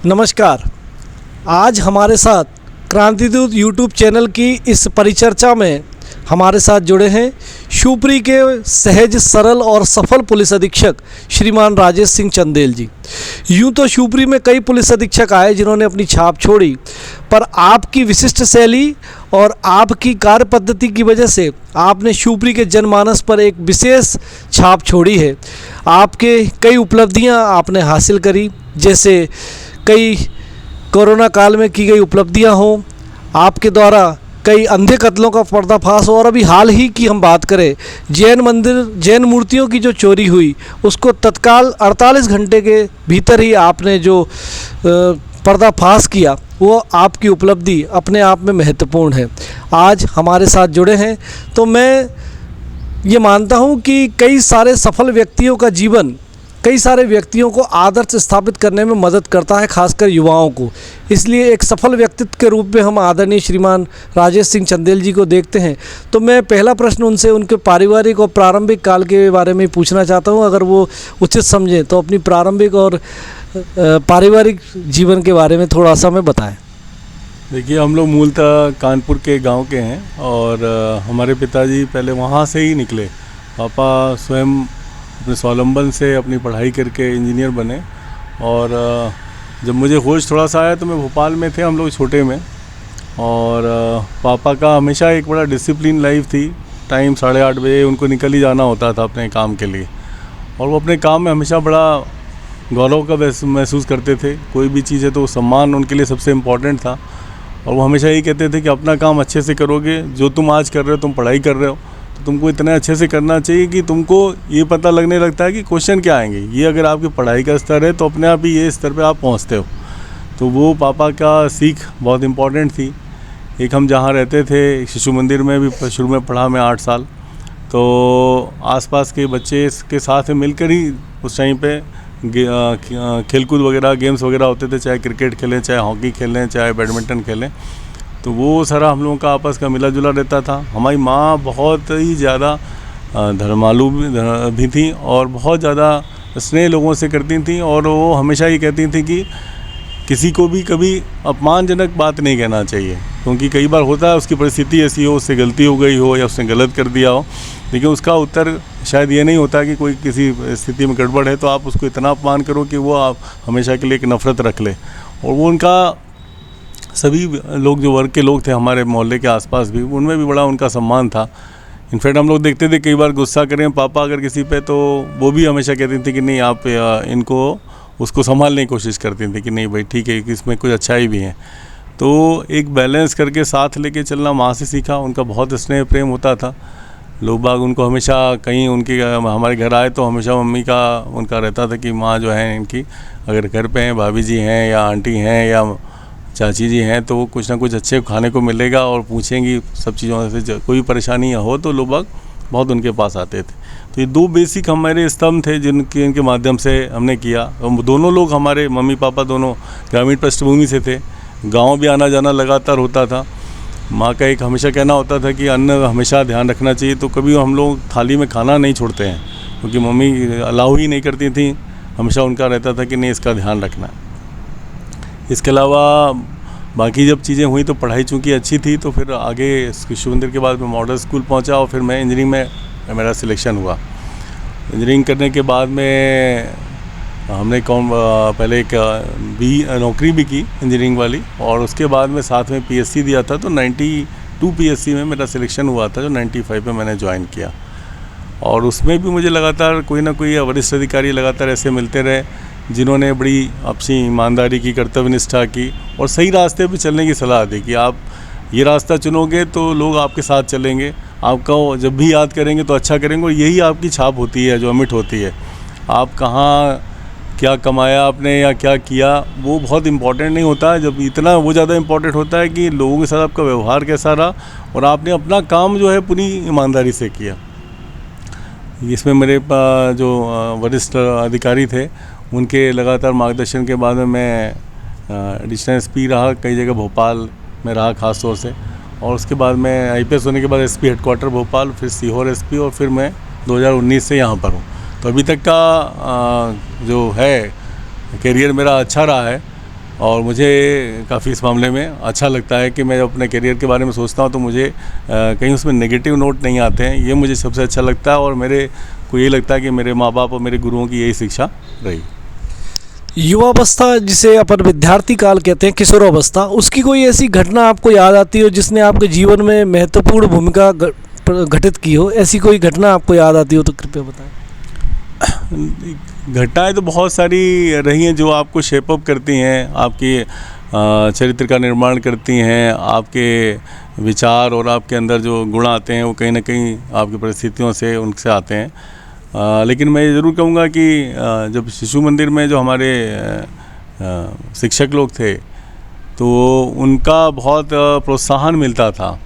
नमस्कार। आज हमारे साथ क्रांतिदूत यूट्यूब चैनल की इस परिचर्चा में हमारे साथ जुड़े हैं शिवपुरी के सहज, सरल और सफल पुलिस अधीक्षक श्रीमान राजेश सिंह चंदेल जी। यूँ तो शिवपुरी में कई पुलिस अधीक्षक आए जिन्होंने अपनी छाप छोड़ी, पर आपकी विशिष्ट शैली और आपकी कार्य पद्धति की वजह से आपने शिवपुरी के जनमानस पर एक विशेष छाप छोड़ी है। आपके कई उपलब्धियां आपने हासिल करी, जैसे कई कोरोना काल में की गई उपलब्धियां हों, आपके द्वारा कई अंधे कत्लों का पर्दाफाश हो, और अभी हाल ही की हम बात करें जैन मंदिर, जैन मूर्तियों की जो चोरी हुई उसको तत्काल 48 घंटे के भीतर ही आपने जो पर्दाफाश किया, वो आपकी उपलब्धि अपने आप में महत्वपूर्ण है। आज हमारे साथ जुड़े हैं तो मैं ये मानता हूँ कि कई सारे सफल व्यक्तियों का जीवन कई सारे व्यक्तियों को आदर्श स्थापित करने में मदद करता है, खासकर युवाओं को। इसलिए एक सफल व्यक्तित्व के रूप में हम आदरणीय श्रीमान राजेश सिंह चंदेल जी को देखते हैं। तो मैं पहला प्रश्न उनसे उनके पारिवारिक और प्रारंभिक काल के बारे में पूछना चाहता हूं, अगर वो उचित समझें तो अपनी प्रारंभिक और पारिवारिक जीवन के बारे में थोड़ा सा हमें बताएं। देखिए, हम लोग मूलतः कानपुर के गांव के हैं और हमारे पिताजी पहले वहां से ही निकले। पापा स्वयं अपने स्वावलंबन से अपनी पढ़ाई करके इंजीनियर बने, और जब मुझे होश थोड़ा सा आया तो मैं भोपाल में थे, हम लोग छोटे में। और पापा का हमेशा एक बड़ा डिसिप्लिन लाइफ थी। टाइम 8:30 बजे उनको निकल ही जाना होता था अपने काम के लिए, और वो अपने काम में हमेशा बड़ा गौरव का महसूस करते थे। कोई भी चीज़ है तो सम्मान उनके लिए सबसे इम्पोर्टेंट था, और वो हमेशा यही कहते थे कि अपना काम अच्छे से करोगे, जो तुम आज कर रहे हो, तुम पढ़ाई कर रहे हो तो तुमको इतने अच्छे से करना चाहिए कि तुमको ये पता लगने लगता है कि क्वेश्चन क्या आएंगे। ये अगर आपकी पढ़ाई का स्तर है तो अपने आप ही ये स्तर पे आप पहुंचते हो। तो वो पापा का सीख बहुत इम्पॉर्टेंट थी। एक हम जहाँ रहते थे शिशु मंदिर में भी शुरू में पढ़ा मैं 8 साल, तो आसपास के बच्चे के साथ मिलकर ही उस टाइम पे खेलकूद वगैरह, गेम्स वगैरह होते थे, चाहे क्रिकेट खेलें, चाहे हॉकी खेलें, चाहे बैडमिंटन खेलें। तो वो सारा हम लोगों का आपस का मिला जुला रहता था। हमारी माँ बहुत ही ज़्यादा धर्मालु भी थी और बहुत ज़्यादा स्नेह लोगों से करती थी, और वो हमेशा ये कहती थी कि किसी को भी कभी अपमानजनक बात नहीं कहना चाहिए, क्योंकि कई बार होता है उसकी परिस्थिति ऐसी हो, उससे गलती हो गई हो या उसने गलत कर दिया हो, लेकिन उसका उत्तर शायद ये नहीं होता कि कोई किसी स्थिति में गड़बड़ है तो आप उसको इतना अपमान करो कि वो आप हमेशा के लिए एक नफ़रत रख ले। और वो उनका सभी लोग जो वर्ग के लोग थे हमारे मोहल्ले के आसपास भी, उनमें भी बड़ा उनका सम्मान था। इनफैक्ट हम लोग देखते थे कई बार गुस्सा करें पापा अगर किसी पे, तो वो भी हमेशा कहती थी कि नहीं, आप इनको उसको संभालने की कोशिश करती थी कि नहीं भाई ठीक है, इसमें कुछ अच्छाई भी है। तो एक बैलेंस करके साथ लेके चलना माँ से सीखा। उनका बहुत स्नेह प्रेम होता था। लोग बाग उनको हमेशा कहीं उनके हमारे घर आए तो हमेशा मम्मी का उनका रहता था कि माँ जो है इनकी अगर घर पे हैं, भाभी जी हैं या आंटी हैं या चाची जी हैं, तो वो कुछ ना कुछ अच्छे खाने को मिलेगा और पूछेंगी सब चीज़ों से। कोई परेशानी हो तो लोग बाग बहुत उनके पास आते थे। तो ये 2 बेसिक हमारे स्तंभ थे इनके माध्यम से हमने किया। दोनों लोग हमारे मम्मी पापा दोनों ग्रामीण पृष्ठभूमि से थे। गांव भी आना जाना लगातार होता था। माँ का एक हमेशा कहना होता था कि अन्न हमेशा ध्यान रखना चाहिए, तो कभी हम लोग थाली में खाना नहीं छोड़ते हैं, क्योंकि मम्मी अलाउ ही नहीं करती थी। हमेशा उनका रहता था कि नहीं, इसका ध्यान रखना है। इसके अलावा बाकी जब चीज़ें हुई तो पढ़ाई चूँकि अच्छी थी, तो फिर आगे शिशु मंदिर के बाद मैं मॉडल स्कूल पहुंचा और फिर मैं इंजीनियरिंग में मेरा सिलेक्शन हुआ। इंजीनियरिंग करने के बाद में हमने पहले एक नौकरी भी की इंजीनियरिंग वाली, और उसके बाद में साथ में पीएससी दिया था। तो 92 पीएससी में मेरा सिलेक्शन हुआ था, जो 95 में मैंने ज्वाइन किया। और उसमें भी मुझे लगातार कोई ना कोई वरिष्ठ अधिकारी लगातार ऐसे मिलते रहे जिन्होंने बड़ी अपनी ईमानदारी की, कर्तव्यनिष्ठा की और सही रास्ते पे चलने की सलाह दी कि आप ये रास्ता चुनोगे तो लोग आपके साथ चलेंगे, आपका जब भी याद करेंगे तो अच्छा करेंगे, और यही आपकी छाप होती है जो अमिट होती है। आप कहाँ क्या कमाया आपने या क्या किया वो बहुत इम्पोर्टेंट नहीं होता है, जब इतना वो ज़्यादा इम्पोर्टेंट होता है कि लोगों के साथ आपका व्यवहार कैसा रहा और आपने अपना काम जो है पूरी ईमानदारी से किया। इसमें मेरे जो वरिष्ठ अधिकारी थे उनके लगातार मार्गदर्शन के बाद में मैं एडिशनल एसपी रहा, कई जगह भोपाल में रहा ख़ास तौर से, और उसके बाद मैं आईपीएस होने के बाद एसपी हेडक्वार्टर भोपाल, फिर सीहोर एसपी, और फिर मैं 2019 से यहाँ पर हूँ। तो अभी तक का जो है करियर मेरा अच्छा रहा है। और मुझे काफ़ी इस मामले में अच्छा लगता है कि मैं जब अपने करियर के बारे में सोचता हूँ तो मुझे कहीं उसमें नेगेटिव नोट नहीं आते हैं। ये मुझे सबसे अच्छा लगता है और मेरे को ये लगता है कि मेरे माँ बाप और मेरे गुरुओं की यही शिक्षा रही। युवावस्था जिसे अपन विद्यार्थी काल कहते हैं, किशोरावस्था, उसकी कोई ऐसी घटना आपको याद आती हो जिसने आपके जीवन में महत्वपूर्ण भूमिका घटित की हो? ऐसी कोई घटना आपको याद आती हो तो कृपया बताएं। घटनाएं तो बहुत सारी रही हैं जो आपको शेप अप करती हैं, आपकी चरित्र का निर्माण करती हैं, आपके विचार और आपके अंदर जो गुण आते हैं वो कहीं ना कहीं आपकी परिस्थितियों से उनसे आते हैं। लेकिन मैं ज़रूर कहूँगा कि जब शिशु मंदिर में जो हमारे शिक्षक लोग थे तो उनका बहुत प्रोत्साहन मिलता था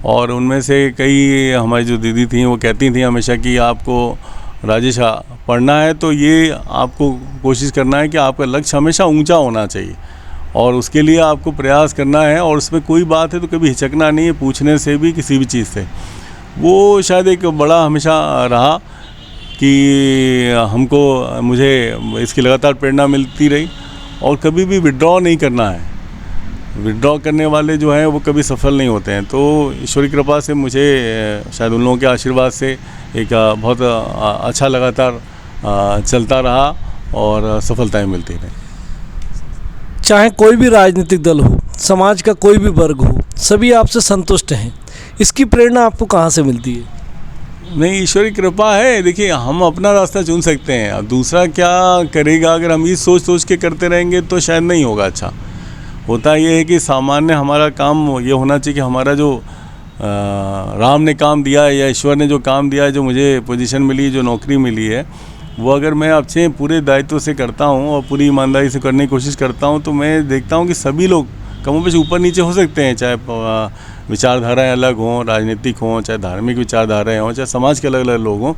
और उनमें से कई हमारी जो दीदी थी वो कहती थी हमेशा कि आपको राजेश पढ़ना है तो ये आपको कोशिश करना है कि आपका लक्ष्य हमेशा ऊंचा होना चाहिए और उसके लिए आपको प्रयास करना है और उसमें कोई बात है तो कभी हिचकना नहीं है पूछने से भी, किसी भी चीज़ से। वो शायद एक बड़ा हमेशा रहा कि मुझे इसकी लगातार प्रेरणा मिलती रही और कभी भी विड्रॉ नहीं करना है। विड्रॉ करने वाले जो हैं वो कभी सफल नहीं होते हैं। तो ईश्वरी कृपा से मुझे शायद उन लोगों के आशीर्वाद से एक बहुत अच्छा लगातार चलता रहा और सफलताएं मिलती रही। चाहे कोई भी राजनीतिक दल हो, समाज का कोई भी वर्ग हो, सभी आपसे संतुष्ट हैं। इसकी प्रेरणा आपको कहाँ से मिलती है? नहीं, ईश्वरी कृपा है। देखिए, हम अपना रास्ता चुन सकते हैं, अब दूसरा क्या करेगा अगर हम ये सोच के करते रहेंगे तो शायद नहीं होगा अच्छा। होता ये है कि सामान्य हमारा काम ये होना चाहिए कि हमारा जो राम ने काम दिया है या ईश्वर ने जो काम दिया है, जो मुझे पोजीशन मिली, जो नौकरी मिली है, वो अगर मैं अच्छे पूरे दायित्व से करता हूँ और पूरी ईमानदारी से करने की कोशिश करता हूँ तो मैं देखता हूँ कि सभी लोग कमोबेश ऊपर नीचे हो सकते हैं, चाहे विचारधाराएं अलग हों, राजनीतिक हों, चाहे धार्मिक विचारधाराएं हों, चाहे समाज के अलग अलग लोग हों।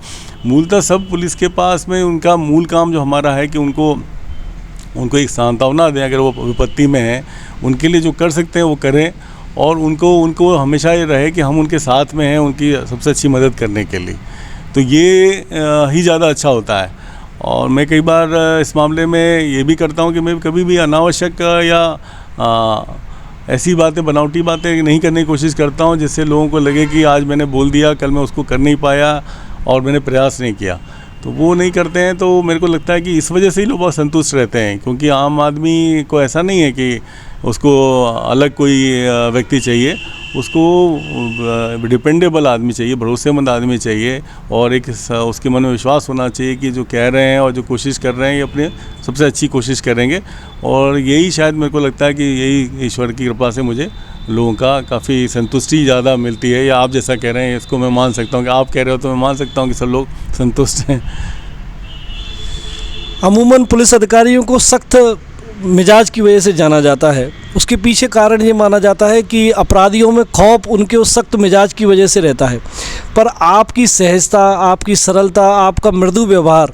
मूलतः सब पुलिस के पास में उनका मूल काम जो हमारा है कि उनको एक सांत्वना दें। अगर वो विपत्ति में हैं, उनके लिए जो कर सकते हैं वो करें और उनको हमेशा ये रहे कि हम उनके साथ में हैं, उनकी सबसे अच्छी मदद करने के लिए। तो ये ही ज़्यादा अच्छा होता है। और मैं कई बार इस मामले में ये भी करता हूँ कि मैं कभी भी अनावश्यक या ऐसी बातें, बनावटी बातें नहीं करने की कोशिश करता हूँ जिससे लोगों को लगे कि आज मैंने बोल दिया, कल मैं उसको कर नहीं पाया और मैंने प्रयास नहीं किया। तो वो नहीं करते हैं तो मेरे को लगता है कि इस वजह से ही लोग बहुत संतुष्ट रहते हैं, क्योंकि आम आदमी को ऐसा नहीं है कि उसको अलग कोई व्यक्ति चाहिए, उसको डिपेंडेबल आदमी चाहिए, भरोसेमंद आदमी चाहिए और एक उसके मन में विश्वास होना चाहिए कि जो कह रहे हैं और जो कोशिश कर रहे हैं ये अपने सबसे अच्छी कोशिश करेंगे। और यही शायद मेरे को लगता है कि यही ईश्वर की कृपा से मुझे लोगों का काफ़ी संतुष्टि ज़्यादा मिलती है। या आप जैसा कह रहे हैं इसको मैं मान सकता हूँ कि आप कह रहे हो तो मैं मान सकता हूँ कि सब लोग संतुष्ट हैं। अमूमन पुलिस अधिकारियों को सख्त मिजाज की वजह से जाना जाता है। उसके पीछे कारण ये माना जाता है कि अपराधियों में खौफ उनके उस सख्त मिजाज की वजह से रहता है। पर आपकी सहजता, आपकी सरलता, आपका मृदु व्यवहार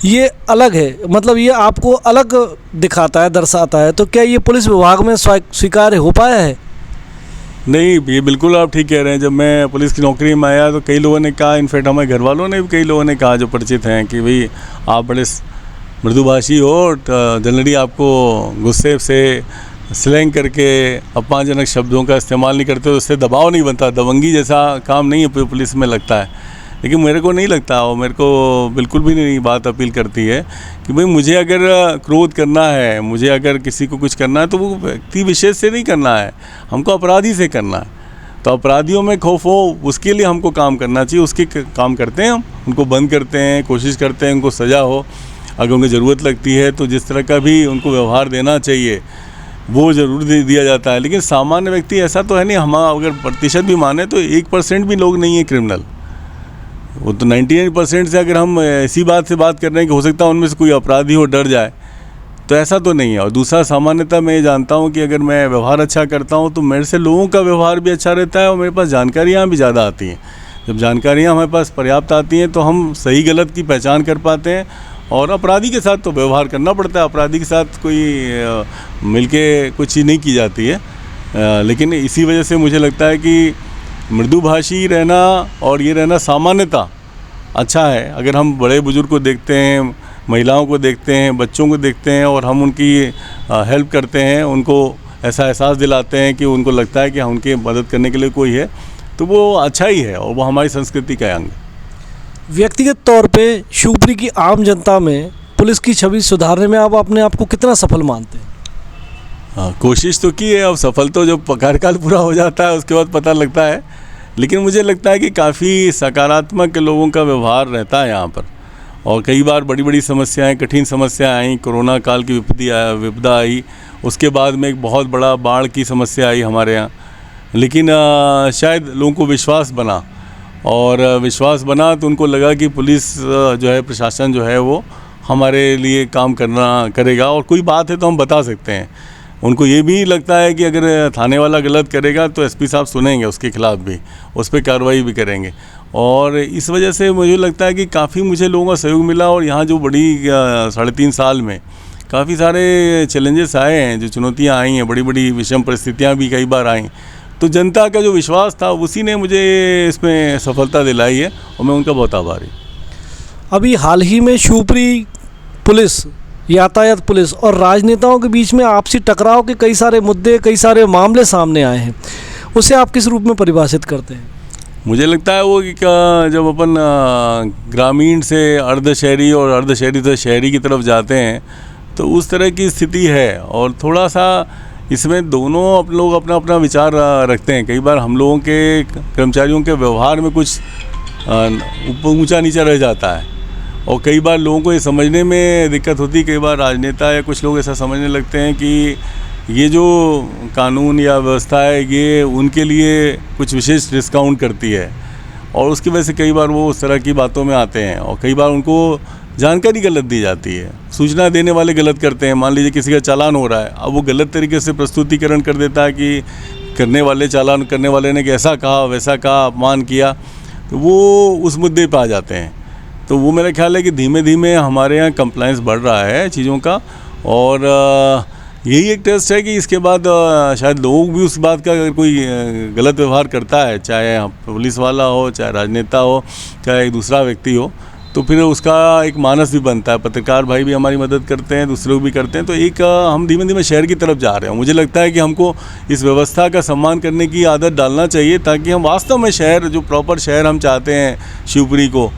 ये अलग है, मतलब ये आपको अलग दिखाता है, दर्शाता है। तो क्या ये पुलिस विभाग में स्वीकार्य हो पाया है? नहीं, ये बिल्कुल आप ठीक कह रहे हैं। जब मैं पुलिस की नौकरी में आया तो कई लोगों ने कहा, इनफैक्ट हमारे घर वालों ने भी कई लोगों ने कहा जो परिचित हैं कि भाई आप बड़े मृदुभाषी हो, जनरली आपको गुस्से से स्लैंग करके अपमानजनक शब्दों का इस्तेमाल नहीं करते, तो उससे दबाव नहीं बनता। दबंगी जैसा काम नहीं है पुलिस में लगता है, लेकिन मेरे को नहीं लगता और मेरे को बिल्कुल भी नहीं बात अपील करती है कि भाई मुझे अगर क्रोध करना है, मुझे अगर किसी को कुछ करना है तो वो व्यक्ति विशेष से नहीं करना है, हमको अपराधी से करना है। तो अपराधियों में खौफ हो उसके लिए हमको काम करना चाहिए, उसके काम करते हैं हम, उनको बंद करते हैं, कोशिश करते हैं उनको सज़ा हो। अगर उनको ज़रूरत लगती है तो जिस तरह का भी उनको व्यवहार देना चाहिए वो ज़रूर दिया जाता है। लेकिन सामान्य व्यक्ति ऐसा तो है नहीं, हम अगर प्रतिशत भी माने तो 1% भी लोग नहीं है क्रिमिनल। वो तो 99% से अगर हम ऐसी बात से बात कर रहे हैं कि हो सकता है उनमें से कोई अपराधी हो, डर जाए, तो ऐसा तो नहीं है। और दूसरा, सामान्यतः मैं ये जानता हूँ कि अगर मैं व्यवहार अच्छा करता हूँ तो मेरे से लोगों का व्यवहार भी अच्छा रहता है और मेरे पास जानकारियाँ भी ज़्यादा आती हैं। जब जानकारियाँ हमारे पास पर्याप्त आती हैं तो हम सही गलत की पहचान कर पाते हैं। और अपराधी के साथ तो व्यवहार करना पड़ता है, अपराधी के साथ कोई मिलके कुछ चीज़ नहीं की जाती है। लेकिन इसी वजह से मुझे लगता है कि मृदुभाषी रहना और ये रहना सामान्यता अच्छा है। अगर हम बड़े बुजुर्ग को देखते हैं, महिलाओं को देखते हैं, बच्चों को देखते हैं और हम उनकी हेल्प करते हैं, उनको ऐसा एहसास दिलाते हैं कि उनको लगता है कि उनकी मदद करने के लिए कोई है, तो वो अच्छा ही है और वो हमारी संस्कृति का अंग है। व्यक्तिगत तौर पे शिवपुरी की आम जनता में पुलिस की छवि सुधारने में आप अपने आप को कितना सफल मानते हैं? हाँ, कोशिश तो की है। अब सफल तो जब कार्यकाल पूरा हो जाता है उसके बाद पता लगता है, लेकिन मुझे लगता है कि काफ़ी सकारात्मक लोगों का व्यवहार रहता है यहाँ पर। और कई बार बड़ी बड़ी समस्याएं, कठिन समस्याएं आई, कोरोना काल की विपदा आई, उसके बाद में एक बहुत बड़ा बाढ़ की समस्या आई हमारे यहाँ, लेकिन शायद लोगों को विश्वास बना, और विश्वास बना तो उनको लगा कि पुलिस जो है, प्रशासन जो है वो हमारे लिए काम करेगा, और कोई बात है तो हम बता सकते हैं। उनको ये भी लगता है कि अगर थाने वाला गलत करेगा तो एसपी साहब सुनेंगे उसके खिलाफ भी, उस पर कार्रवाई भी करेंगे। और इस वजह से मुझे लगता है कि काफ़ी मुझे लोगों का सहयोग मिला। और यहाँ जो बड़ी 3.5 साल में काफ़ी सारे चैलेंजेस आए हैं, जो चुनौतियाँ आई हैं, बड़ी बड़ी विषम परिस्थितियाँ भी कई बार आई, तो जनता का जो विश्वास था उसी ने मुझे इसमें सफलता दिलाई है और मैं उनका बहुत आभारी। अभी हाल ही में शिवपुरी पुलिस, यातायात पुलिस और राजनेताओं के बीच में आपसी टकराव के कई सारे मुद्दे, कई सारे मामले सामने आए हैं, उसे आप किस रूप में परिभाषित करते हैं? मुझे लगता है वो कि जब अपन ग्रामीण से अर्धशहरी और अर्धशहरी से शहरी की तरफ जाते हैं तो उस तरह की स्थिति है। और थोड़ा सा इसमें दोनों लोग अपना अपना विचार रखते हैं। कई बार हम लोगों के कर्मचारियों के व्यवहार में कुछ ऊंचा नीचा रह जाता है, और कई बार लोगों को ये समझने में दिक्कत होती है। कई बार राजनेता या कुछ लोग ऐसा समझने लगते हैं कि ये जो कानून या व्यवस्था है ये उनके लिए कुछ विशेष डिस्काउंट करती है, और उसकी वजह से कई बार वो उस तरह की बातों में आते हैं। और कई बार उनको जानकारी गलत दी जाती है, सूचना देने वाले गलत करते हैं। मान लीजिए किसी का चालान हो रहा है, अब वो गलत तरीके से प्रस्तुतिकरण कर देता है कि चालान करने वाले ने कि ऐसा कहा, वैसा कहा, अपमान किया, तो वो उस मुद्दे पर आ जाते हैं। तो वो मेरा ख्याल है कि धीमे धीमे हमारे यहाँ कंप्लायंस बढ़ रहा है चीज़ों का, और यही एक टेस्ट है कि इसके बाद शायद लोग भी उस बात का, अगर कोई गलत व्यवहार करता है, चाहे पुलिस वाला हो, चाहे राजनेता हो, चाहे एक दूसरा व्यक्ति हो, तो फिर उसका एक मानस भी बनता है। पत्रकार भाई भी हमारी मदद करते हैं, दूसरे लोग भी करते हैं, तो एक हम धीमे धीमे शहर की तरफ जा रहे हैं। मुझे लगता है कि हमको इस व्यवस्था का सम्मान करने की आदत डालना चाहिए, ताकि हम वास्तव में शहर, जो प्रॉपर शहर हम चाहते हैं शिवपुरी को,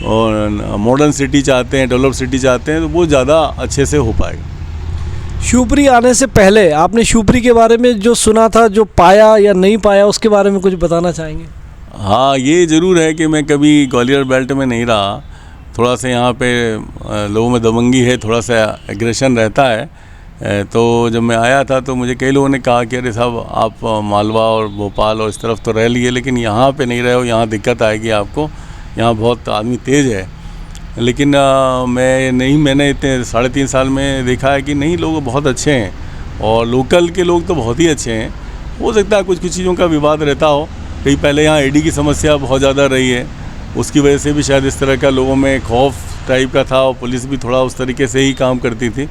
और मॉडर्न सिटी चाहते हैं, डेवलप सिटी चाहते हैं, तो वो ज़्यादा अच्छे से हो पाएगा। शिवपुरी आने से पहले आपने शिवपुरी के बारे में जो सुना था, जो पाया या नहीं पाया, उसके बारे में कुछ बताना चाहेंगे? हाँ, ये ज़रूर है कि मैं कभी ग्वालियर बेल्ट में नहीं रहा। थोड़ा सा यहाँ पे लोगों में दबंगी है, थोड़ा सा एग्रेशन रहता है। तो जब मैं आया था तो मुझे कई लोगों ने कहा कि अरे साहब, आप मालवा और भोपाल और इस तरफ तो रह लिए, लेकिन यहाँ पे नहीं रहे हो, यहाँ दिक्कत आएगी आपको, यहाँ बहुत आदमी तेज़ है। लेकिन मैंने इतने 3.5 साल में देखा है कि नहीं, लोग बहुत अच्छे हैं, और लोकल के लोग तो बहुत ही अच्छे हैं। हो सकता है कुछ चीज़ों का विवाद रहता हो, कहीं पहले यहाँ ईडी की समस्या बहुत ज़्यादा रही है, उसकी वजह से भी शायद इस तरह का लोगों में खौफ टाइप का था, और पुलिस भी थोड़ा उस तरीके से ही काम करती थी।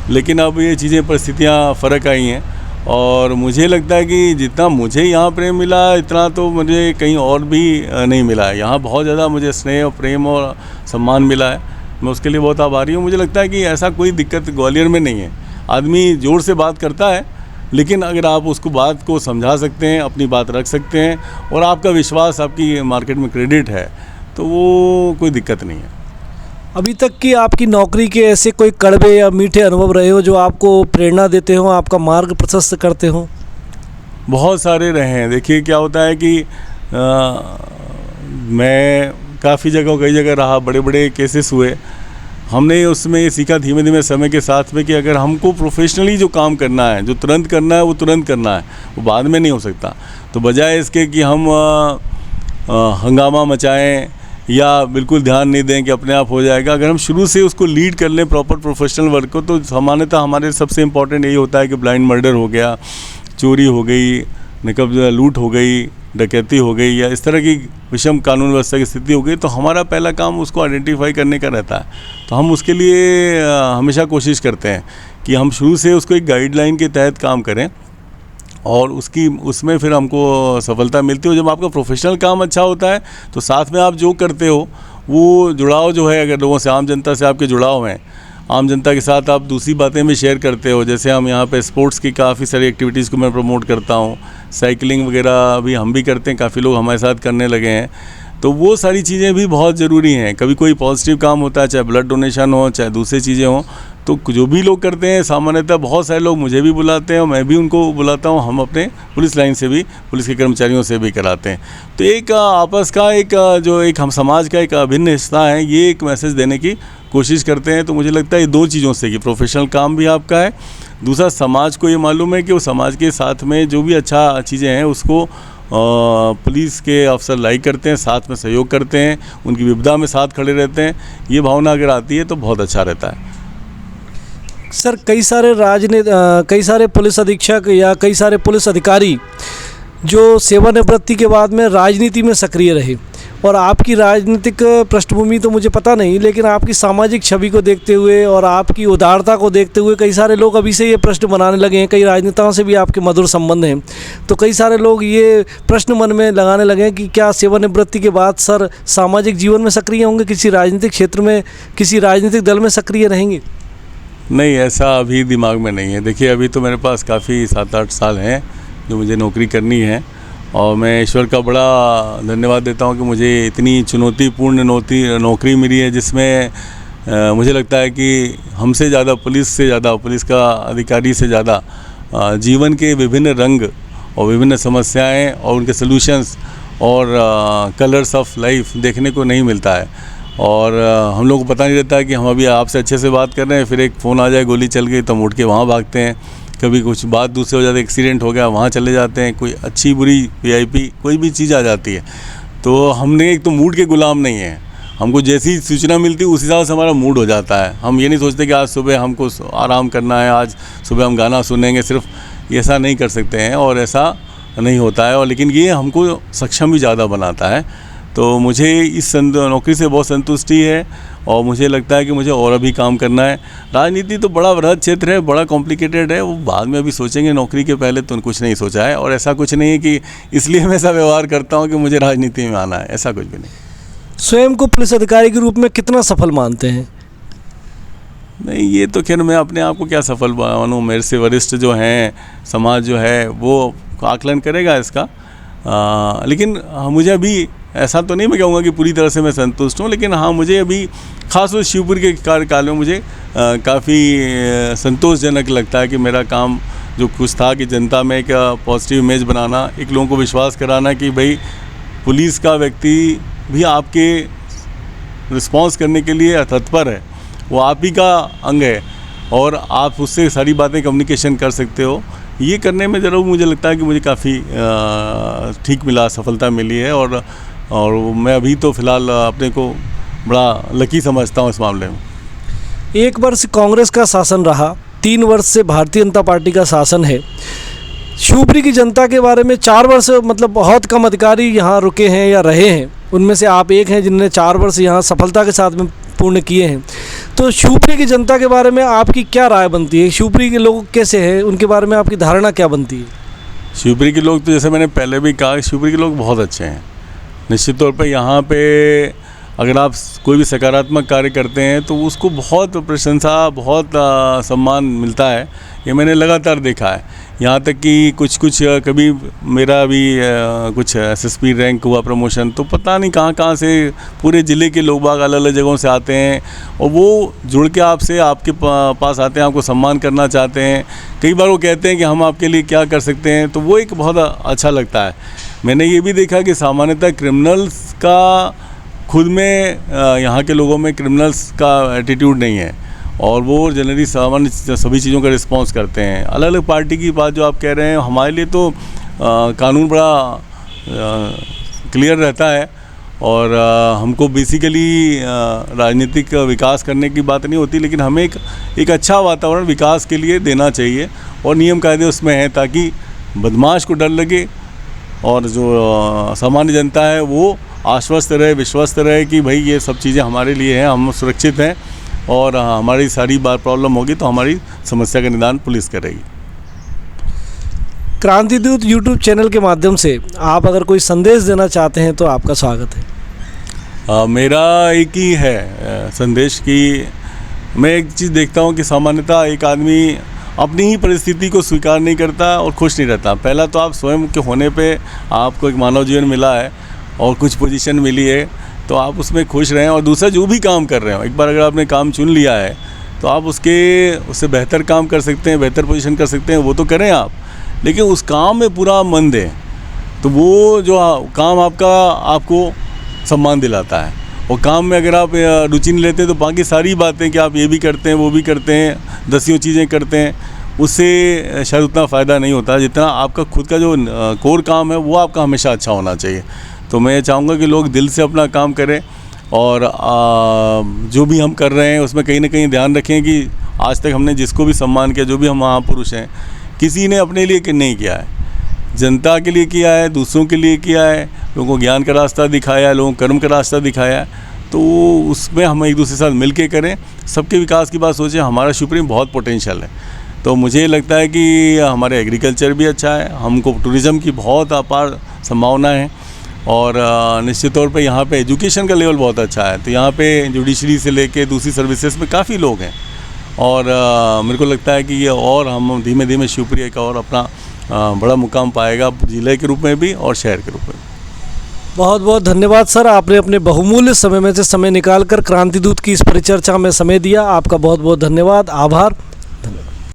लेकिन अब ये चीज़ें, परिस्थितियाँ फ़र्क आई हैं, और मुझे लगता है कि जितना मुझे यहाँ प्रेम मिला, इतना तो मुझे कहीं और भी नहीं मिला है। यहाँ बहुत ज़्यादा मुझे स्नेह और प्रेम और सम्मान मिला है, मैं उसके लिए बहुत आभारी हूँ। मुझे लगता है कि ऐसा कोई दिक्कत ग्वालियर में नहीं है। आदमी जोर से बात करता है, लेकिन अगर आप उसको बात को समझा सकते हैं, अपनी बात रख सकते हैं, और आपका विश्वास, आपकी मार्केट में क्रेडिट है, तो वो कोई दिक्कत नहीं है। अभी तक की आपकी नौकरी के ऐसे कोई कड़वे या मीठे अनुभव रहे हो जो आपको प्रेरणा देते हो, आपका मार्ग प्रशस्त करते हो? बहुत सारे रहे हैं। देखिए क्या होता है कि मैं काफ़ी कई जगह रहा, बड़े बड़े केसेस हुए। हमने उसमें ये सीखा धीमे धीमे समय के साथ में कि अगर हमको प्रोफेशनली जो काम करना है, जो तुरंत करना है, वो तुरंत करना है, वो बाद में नहीं हो सकता। तो बजाय इसके कि हम हंगामा मचाएं या बिल्कुल ध्यान नहीं दें कि अपने आप हो जाएगा, अगर हम शुरू से उसको लीड कर लें प्रॉपर प्रोफेशनल वर्क को, तो सामान्यतः हमारे सबसे इम्पॉर्टेंट यही होता है कि ब्लाइंड मर्डर हो गया, चोरी हो गई, नकब लूट हो गई, डकैती हो गई, या इस तरह की विषम कानून व्यवस्था की स्थिति हो गई, तो हमारा पहला काम उसको आइडेंटिफाई करने का रहता है। तो हम उसके लिए हमेशा कोशिश करते हैं कि हम शुरू से उसको एक गाइडलाइन के तहत काम करें, और उसमें फिर हमको सफलता मिलती है। जब आपका प्रोफेशनल काम अच्छा होता है तो साथ में आप जो करते हो वो जुड़ाव जो है, अगर लोगों से, आम जनता से आपके जुड़ाव हैं, आम जनता के साथ आप दूसरी बातें भी शेयर करते हो। जैसे हम यहाँ पे स्पोर्ट्स की काफ़ी सारी एक्टिविटीज़ को मैं प्रमोट करता हूँ, साइकिलिंग वगैरह भी हम भी करते हैं, काफ़ी लोग हमारे साथ करने लगे हैं। तो वो सारी चीज़ें भी बहुत ज़रूरी हैं। कभी कोई पॉजिटिव काम होता है, चाहे ब्लड डोनेशन हो, चाहे दूसरी चीज़ें हों, तो जो भी लोग करते हैं, सामान्यतः बहुत सारे लोग मुझे भी बुलाते हैं और मैं भी उनको बुलाता हूँ। हम अपने पुलिस लाइन से भी, पुलिस के कर्मचारियों से भी कराते हैं। तो एक आपस का जो एक हम समाज का एक अभिन्न हिस्सा है, ये एक मैसेज देने की कोशिश करते हैं। तो मुझे लगता है ये दो चीज़ों से, कि प्रोफेशनल काम भी आपका है, दूसरा समाज को ये मालूम है कि वो समाज के साथ में जो भी अच्छा चीज़ें हैं उसको पुलिस के अफसर लाइक करते हैं, साथ में सहयोग करते हैं, उनकी विपदा में साथ खड़े रहते हैं। ये भावना अगर आती है तो बहुत अच्छा रहता है। सर, कई सारे पुलिस अधीक्षक या कई सारे पुलिस अधिकारी जो सेवानिवृत्ति के बाद में राजनीति में सक्रिय रहे, और आपकी राजनीतिक पृष्ठभूमि तो मुझे पता नहीं, लेकिन आपकी सामाजिक छवि को देखते हुए और आपकी उदारता को देखते हुए कई सारे लोग अभी से ये प्रश्न बनाने लगे हैं। कई राजनेताओं से भी आपके मधुर संबंध हैं, तो कई सारे लोग ये प्रश्न मन में लगाने लगे हैं कि क्या सेवानिवृत्ति के बाद सर सामाजिक जीवन में सक्रिय होंगे, किसी राजनीतिक क्षेत्र में, किसी राजनीतिक दल में सक्रिय रहेंगे? नहीं, ऐसा अभी दिमाग में नहीं है। देखिए, अभी तो मेरे पास काफ़ी 7-8 साल हैं जो मुझे नौकरी करनी है, और मैं ईश्वर का बड़ा धन्यवाद देता हूँ कि मुझे इतनी चुनौतीपूर्ण नौकरी मिली है, जिसमें मुझे लगता है कि हमसे ज़्यादा, पुलिस का अधिकारी से ज़्यादा जीवन के विभिन्न रंग और विभिन्न समस्याएं और उनके सॉल्यूशंस और कलर्स ऑफ लाइफ देखने को नहीं मिलता है। और हम लोग को पता नहीं रहता है कि हम अभी आपसे अच्छे से बात कर रहे हैं, फिर एक फ़ोन आ जाए, गोली चल गई, तो हम उठ के वहाँ भागते हैं। कभी कुछ बात दूसरे हो जाती है, एक्सीडेंट हो गया, वहाँ चले जाते हैं। कोई अच्छी बुरी VIP कोई भी चीज़ आ जाती है, तो हमने एक तो मूड के गुलाम नहीं है। हमको जैसी सूचना मिलती है उस हिसाब से हमारा मूड हो जाता है। हम ये नहीं सोचते कि आज सुबह हमको आराम करना है, आज सुबह हम गाना सुनेंगे, सिर्फ ऐसा नहीं कर सकते हैं, और ऐसा नहीं होता है। और लेकिन ये हमको सक्षम भी ज़्यादा बनाता है। तो मुझे इस नौकरी से बहुत संतुष्टि है, और मुझे लगता है कि मुझे और अभी काम करना है। राजनीति तो बड़ा वृहद क्षेत्र है, बड़ा कॉम्प्लिकेटेड है, वो बाद में अभी सोचेंगे। नौकरी के पहले तो कुछ नहीं सोचा है, और ऐसा कुछ नहीं है कि इसलिए मैं ऐसा व्यवहार करता हूँ कि मुझे राजनीति में आना है, ऐसा कुछ भी नहीं। स्वयं को पुलिस अधिकारी के रूप में कितना सफल मानते हैं? नहीं, ये तो खैर मैं अपने आप को क्या सफल मानूँ, मेरे से वरिष्ठ जो हैं, समाज जो है, वो आकलन करेगा इसका। लेकिन मुझे अभी ऐसा तो नहीं मैं कहूँगा कि पूरी तरह से मैं संतुष्ट हूँ, लेकिन हाँ, मुझे अभी खासतौर शिवपुर के कार्यकाल में मुझे काफ़ी संतोषजनक लगता है कि मेरा काम जो कुछ था कि जनता में एक पॉजिटिव इमेज बनाना, एक लोगों को विश्वास कराना कि भाई पुलिस का व्यक्ति भी आपके रिस्पॉन्स करने के लिए तत्पर है, वो आप ही का अंग है, और आप उससे सारी बातें कम्युनिकेशन कर सकते हो। ये करने में ज़रूर मुझे लगता है कि मुझे काफ़ी ठीक मिला, सफलता मिली है। और मैं अभी तो फ़िलहाल अपने को बड़ा लकी समझता हूँ इस मामले में। 1 वर्ष कांग्रेस का शासन रहा, 3 वर्ष से भारतीय जनता पार्टी का शासन है। शिवपुरी की जनता के बारे में 4 वर्ष, मतलब बहुत कम अधिकारी यहाँ रुके हैं या रहे हैं, उनमें से आप एक हैं जिन्होंने 4 वर्ष यहाँ सफलता के साथ में पूर्ण किए हैं। तो शिवपुरी की जनता के बारे में आपकी क्या राय बनती है? शिवपुरी के लोग कैसे हैं, उनके बारे में आपकी धारणा क्या बनती है? शिवपुरी के लोग तो जैसे मैंने पहले भी कहा, शिवपुरी के लोग बहुत अच्छे हैं। निश्चित तौर पे यहाँ पे अगर आप कोई भी सकारात्मक कार्य करते हैं तो उसको बहुत प्रशंसा, बहुत सम्मान मिलता है। ये मैंने लगातार देखा है। यहाँ तक कि कुछ कभी मेरा भी कुछ SSP रैंक हुआ, प्रमोशन, तो पता नहीं कहाँ से पूरे ज़िले के लोग बाग अलग अलग जगहों से आते हैं, और वो जुड़ के आपसे, आपके पास आते हैं, आपको सम्मान करना चाहते हैं। कई बार वो कहते हैं कि हम आपके लिए क्या कर सकते हैं, तो वो एक बहुत अच्छा लगता है। मैंने ये भी देखा कि सामान्यतः क्रिमिनल्स का खुद में यहाँ के लोगों में क्रिमिनल्स का एटीट्यूड नहीं है, और वो जनरली सामान्य सभी चीज़ों का रिस्पांस करते हैं। अलग अलग पार्टी की बात जो आप कह रहे हैं, हमारे लिए तो कानून बड़ा क्लियर रहता है, और हमको बेसिकली राजनीतिक विकास करने की बात नहीं होती, लेकिन हमें एक अच्छा वातावरण विकास के लिए देना चाहिए, और नियम कायदे उसमें हैं ताकि बदमाश को डर लगे, और जो सामान्य जनता है वो आश्वस्त रहे, विश्वस्त रहे कि भाई ये सब चीज़ें हमारे लिए हैं, हम सुरक्षित हैं, और हमारी सारी बार प्रॉब्लम होगी तो हमारी समस्या का निदान पुलिस करेगी। क्रांतिदूत YouTube चैनल के माध्यम से आप अगर कोई संदेश देना चाहते हैं तो आपका स्वागत है। मेरा एक ही है संदेश कि मैं एक चीज़ देखता हूँ कि सामान्यतः एक आदमी अपनी ही परिस्थिति को स्वीकार नहीं करता और खुश नहीं रहता। पहला तो आप स्वयं के होने पे आपको एक मानव जीवन मिला है और कुछ पोजीशन मिली है, तो आप उसमें खुश रहें। और दूसरा, जो भी काम कर रहे हो, एक बार अगर आपने काम चुन लिया है तो आप उससे बेहतर काम कर सकते हैं, बेहतर पोजीशन कर सकते हैं, वो तो करें आप, लेकिन उस काम में पूरा मन दें, तो वो जो काम आपको सम्मान दिलाता है। और काम में अगर आप रुचि नहीं लेते तो बाकी सारी बातें कि आप ये भी करते हैं, वो भी करते हैं, दसियों चीज़ें करते हैं, उससे शायद उतना फ़ायदा नहीं होता जितना आपका खुद का जो कोर काम है वो आपका हमेशा अच्छा होना चाहिए। तो मैं चाहूँगा कि लोग दिल से अपना काम करें और जो भी हम कर रहे हैं उसमें कहीं ना कहीं ध्यान रखें कि आज तक हमने जिसको भी सम्मान किया, जो भी हम महापुरुष हैं, किसी ने अपने लिए नहीं किया है, जनता के लिए किया है, दूसरों के लिए किया है, लोगों को ज्ञान का रास्ता दिखाया है, लोगों को कर्म का रास्ता दिखाया है। तो उसमें हम एक दूसरे के साथ मिल के करें, सबके विकास की बात सोचें। हमारा शिवपुरी में बहुत पोटेंशियल है, तो मुझे लगता है कि हमारे एग्रीकल्चर भी अच्छा है, हमको टूरिज़्म की बहुत अपार संभावना है और निश्चित तौर पे यहाँ पे एजुकेशन का लेवल बहुत अच्छा है। तो यहाँ पे जुडिशरी से लेके दूसरी सर्विसेज में काफ़ी लोग हैं और मेरे को लगता है कि ये और हम धीमे धीमे शिवपुरी का और अपना बड़ा मुकाम पाएगा, जिले के रूप में भी और शहर के रूप में। बहुत बहुत धन्यवाद सर, आपने अपने बहुमूल्य समय में से समय निकालकर क्रांति दूत की इस परिचर्चा में समय दिया। आपका बहुत बहुत धन्यवाद, आभार, धन्यवाद।